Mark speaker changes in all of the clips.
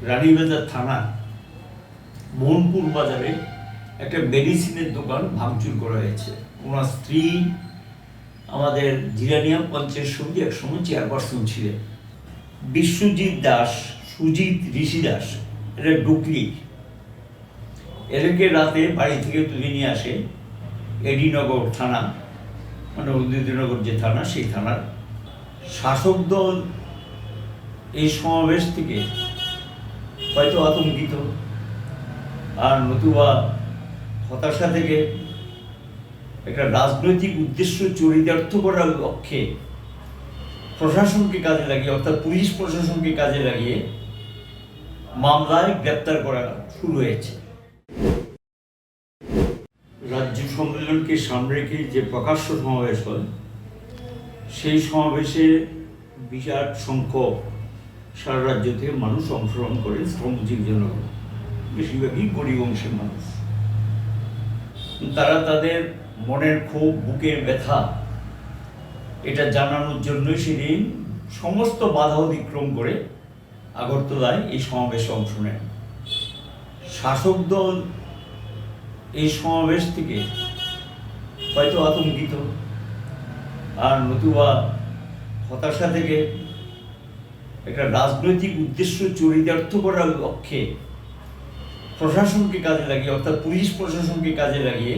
Speaker 1: রানীবাজার থানা মোহনপুর বাজারে একটা মেডিসিনের দোকান ভাঙচুর করা হয়েছে। ওনার স্ত্রী আমাদের জিরানিয়া পঞ্চায়েত সমিতি একসময় চেয়ারপারসন ছিলেন। বিশ্বজিৎ দাস, সুজিত ঋষি দাস, এটা ডুকলি। এদেরকে রাতে বাড়ি থেকে তুলে নিয়ে আসে এডিনগর থানা, মানে উদয়নগর যে থানা, সেই থানার শাসক দল এই সমাবেশ থেকে হয়তো আতঙ্কিত, আর নতুবা হতাশা থেকে একটা রাজনৈতিক উদ্দেশ্য চরিতার্থ করার লক্ষ্যে প্রশাসনকে কাজে লাগিয়ে, অর্থাৎ পুলিশ প্রশাসনকে কাজে লাগিয়ে মামলায় গ্রেপ্তার করা শুরু হয়েছে। রাজ্য সম্মেলনকে সামনে রেখে যে প্রকাশ্য সমাবেশ হয়, সেই সমাবেশে বিরাট সংখ্যক সারা রাজ্য থেকে মানুষ অংশগ্রহণ করে, শ্রমজীবী জনগণ, বেশিরভাগই গরিব অংশের মানুষ। তারা তাদের মনের ক্ষোভ, বুকের ব্যথা এটা জানানোর জন্যই সেদিন সমস্ত বাধা অতিক্রম করে আগরতলায় এই সমাবেশে অংশ নেন। শাসক দল এই সমাবেশ থেকে হয়তো আতঙ্কিত, আর নতুবা হতাশা থেকে একটা রাজনৈতিক উদ্দেশ্য চরিতার্থ করার লক্ষ্যে প্রশাসনকে কাজে লাগিয়ে, অর্থাৎ পুলিশ প্রশাসনকে কাজে লাগিয়ে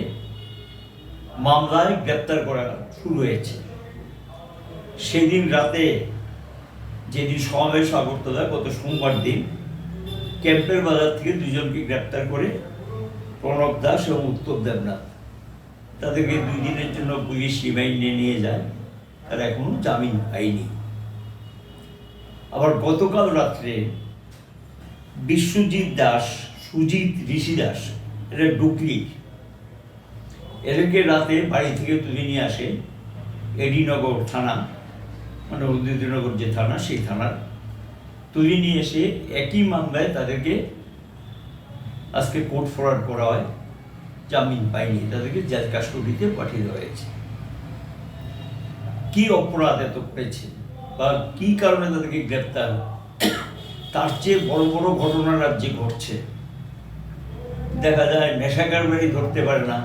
Speaker 1: মামলায় গ্রেপ্তার করা শুরু হয়েছে। সেদিন রাতে, যেদিন সমাবেশ আগরতলা, গত সোমবার দিন, ক্যাম্পের বাজার থেকে দুজনকে গ্রেপ্তার করে প্রণব দাস এবং উত্তর দেবনাথ, তাদেরকে 2 দিনের জন্য পুলিশ রিমান্ডে নিয়ে যায়। তারা এখনো জামিন পায়নি। আবার গতকাল রাত্রে বিশ্বজিৎ দাস, সুজিত ঋষি দাস, এটা ডুকলি। এদেরকে রাতে বাড়ি থেকে তুলে নিয়ে আসে এডিনগর থানা, মানে উদয়নগর যে থানা, সেই থানার তুলে নিয়ে এসে একই মামলায় তাদেরকে আজকে কোর্ট ফরওয়ার্ড করা হয়। জামিন পায়নি, তাদেরকে জেল কাস্টডিতে পাঠিয়ে দেওয়া হয়েছে। কি অপরাধ এত করেছে বা কি কারণে তাদেরকে গ্রেপ্তার, তার চেয়ে বড় বড় ঘটনা রাজ্যে ঘটছে। দেখা যায় নেশা কারবারি ধরতে পারে না,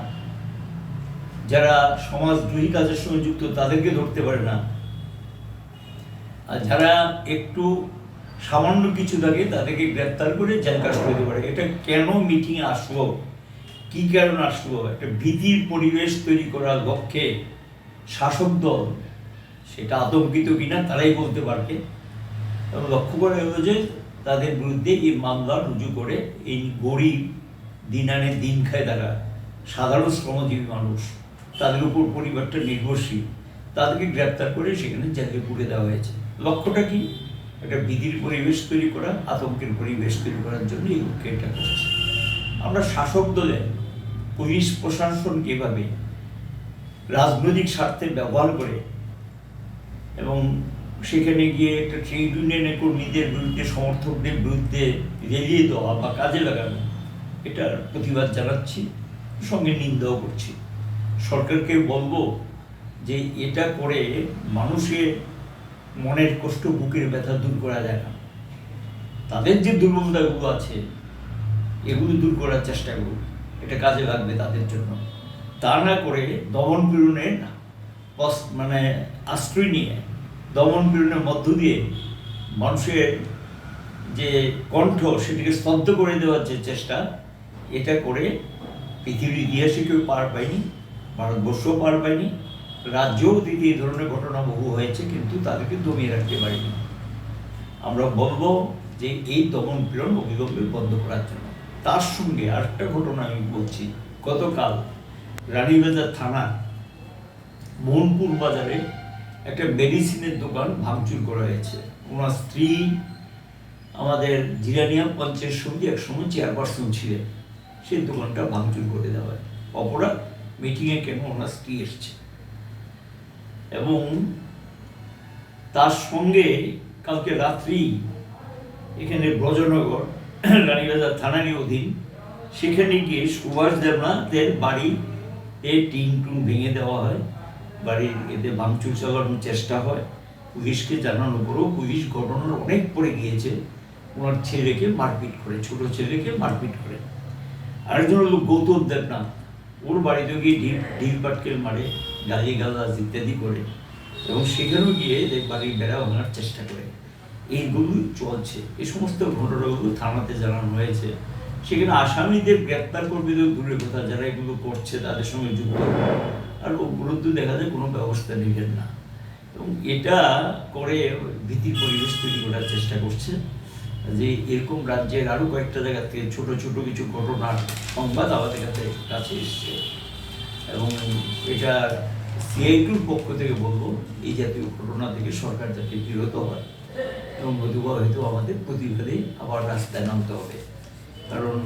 Speaker 1: যারা সমাজদ্রোহী কাজের সঙ্গে যুক্ত তাদেরকে ধরতে পারে না, আর যারা একটু সামান্য কিছু থাকে তাদেরকে গ্রেপ্তার করে জেল কাস্টডিতে পারে। এটা কেন মিটিংয়ে আসলো, কি কারণ আসলো, একটা ভীতির পরিবেশ তৈরি করার লক্ষ্যে শাসক দল, সেটা আতঙ্কিত কিনা তারাই বলতে পারবে। এবং লক্ষ্য করা গেল যে তাদের বিরুদ্ধে এই মামলা রুজু করে এই গরিব, দিন আনে দিন খায়, তারা সাধারণ শ্রমজীবী মানুষ, তাদের উপর পরিবারটা নির্ভরশীল, তাদেরকে গ্রেপ্তার করে সেখানে জেলে পুরে দেওয়া হয়েছে। লক্ষ্যটা কি? একটা ভীতির পরিবেশ তৈরি করা, আতঙ্কের পরিবেশ তৈরি করার জন্য এই লক্ষ্যে এটা করছে। আমরা শাসক দলে পুলিশ প্রশাসনকে এভাবে রাজনৈতিক স্বার্থে ব্যবহার করে এবং সেখানে গিয়ে একটা ট্রেড ইউনিয়নের কর্মীদের বিরুদ্ধে, সমর্থকদের বিরুদ্ধে রেলিয়ে দেওয়া বা কাজে লাগানো, এটার প্রতিবাদ জানাচ্ছি, সঙ্গে নিন্দাও করছি। সরকারকে বলবো যে এটা করে মানুষের মনের কষ্ট, বুকের ব্যথা দূর করা যায় না। তাদের যে দুর্বলতাগুলো আছে এগুলো দূর করার চেষ্টা করুন, এটা কাজে লাগবে তাদের জন্য। তা না করে দমন পীড়নের মানে আশ্রয় নিয়ে, দমন পীড়নের মধ্য দিয়ে মানুষের যে কণ্ঠ, সেটিকে স্তব্ধ করে দেওয়ার যে চেষ্টা, এটা করে পৃথিবীর ইতিহাসে কেউ পার পায়নি, ভারতবর্ষও পার পায়নি, রাজ্যও দিতে এই ধরনের ঘটনা বহু হয়েছে, কিন্তু তাদেরকে দমিয়ে রাখতে পারিনি। আমরা বলবো যে এই দমন পীড়ন অবিলম্বে বন্ধ করার জন্য। তার সঙ্গে আরেকটা ঘটনা আমি বলছি, গতকাল রানীবাজার থানা মোহনপুর বাজারে একটা মেডিসিনের দোকান ভাঙচুর করা হয়েছে। ওনার স্ত্রী আমাদের জিরানিয়া পঞ্চায়েত সমিতি একসময় চেয়ারপারসন ছিলেন, সেই দোকানটা ভাঙচুর করে দেওয়া হয়। অপরাধ, মিটিংয়ে কেন ওনার স্ত্রী এসছে। এবং তার সঙ্গে কালকে রাত্রি এখানে ব্রজনগর রানীবাজার থানারই অধীন, সেখানে গিয়ে সুভাষ দেবনাথের বাড়িতে টিন টুন ভেঙে দেওয়া হয়, বাড়ির এতে ভাঙচুর চালানোর চেষ্টা হয়। পুলিশকে জানানোর পরেও পুলিশ ঘটনার অনেক পরে গিয়েছে, ওনার ছেলেকে মারপিট করে, ছোট ছেলেকে মারপিট করে। আরেকজন হলো গৌতম দেবনাথ, ওর বাড়িতে গিয়ে ঢিল পাটকেল মারে, গালি গালাজ ইত্যাদি করে, এবং সেখানেও গিয়ে বাড়ির বেড়া ভাঙার চেষ্টা করে। এইগুলোই চলছে। এই সমস্ত ঘটনাগুলো থানাতে জানানো হয়েছে। সেখানে আসামিদের গ্রেপ্তার করবে তো দূরের কথা, যারা এগুলো করছে তাদের সঙ্গে যুক্ত, আর উপলব্ধ দেখা যায় কোনো ব্যবস্থা নিলেন না। এবং এটা করে ভীতির পরিবেশ তৈরি করার চেষ্টা করছে যে এরকম রাজ্যের আরও কয়েকটা জায়গা থেকে ছোট ছোট কিছু ঘটনার সংবাদ আমাদের কাছে এসছে। এবং এটা সিআইটির পক্ষ থেকে বলবো, এই জাতীয় ঘটনা থেকে সরকার যাতে বিরত হয়, এবং নতুবা হয়তো আমাদের প্রতিবাদে আবার রাস্তায় নামতে হবে। কারণ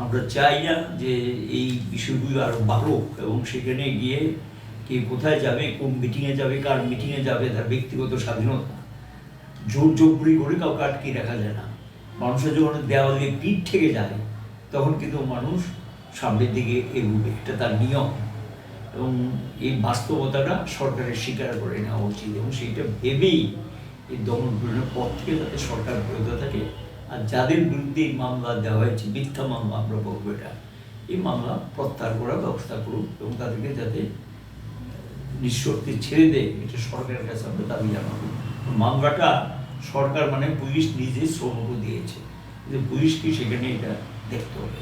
Speaker 1: আমরা চাই না যে এই বিষয়গুলো আরও বাড়ুক, এবং সেখানে গিয়ে কে কোথায় যাবে, কোন মিটিংয়ে যাবে, কার মিটিংয়ে যাবে, তার ব্যক্তিগত স্বাধীনতা জোর জবরি করে কাউকে আটকে রাখা যায় না। মানুষের যখন দেওয়ালে পিঠ থেকে যায়, তখন কিন্তু মানুষ সামনের দিকে এগোবে, এটা তার নিয়ম। এবং এই বাস্তবতাটা সরকারের স্বীকার করে নেওয়া উচিত, এবং সেইটা ভেবেই এই দমন পীড়নের পথ থেকে যাতে সরকার বিরত থাকে। আর যাদের বিরুদ্ধে এই মামলা দেওয়া হয়েছে, মিথ্যা মামলা আমরা বলবো, এটা এই মামলা প্রত্যাহার করার ব্যবস্থা করুক, এবং তাদেরকে যাতে নিঃশর্তে ছেড়ে দেয়, এটা সরকারের কাছে আমরা দাবি জানাবো। মামলাটা সরকার মানে পুলিশ নিজে শ্রমকে দিয়েছে, কিন্তু পুলিশকে সেখানে এটা দেখতে হবে।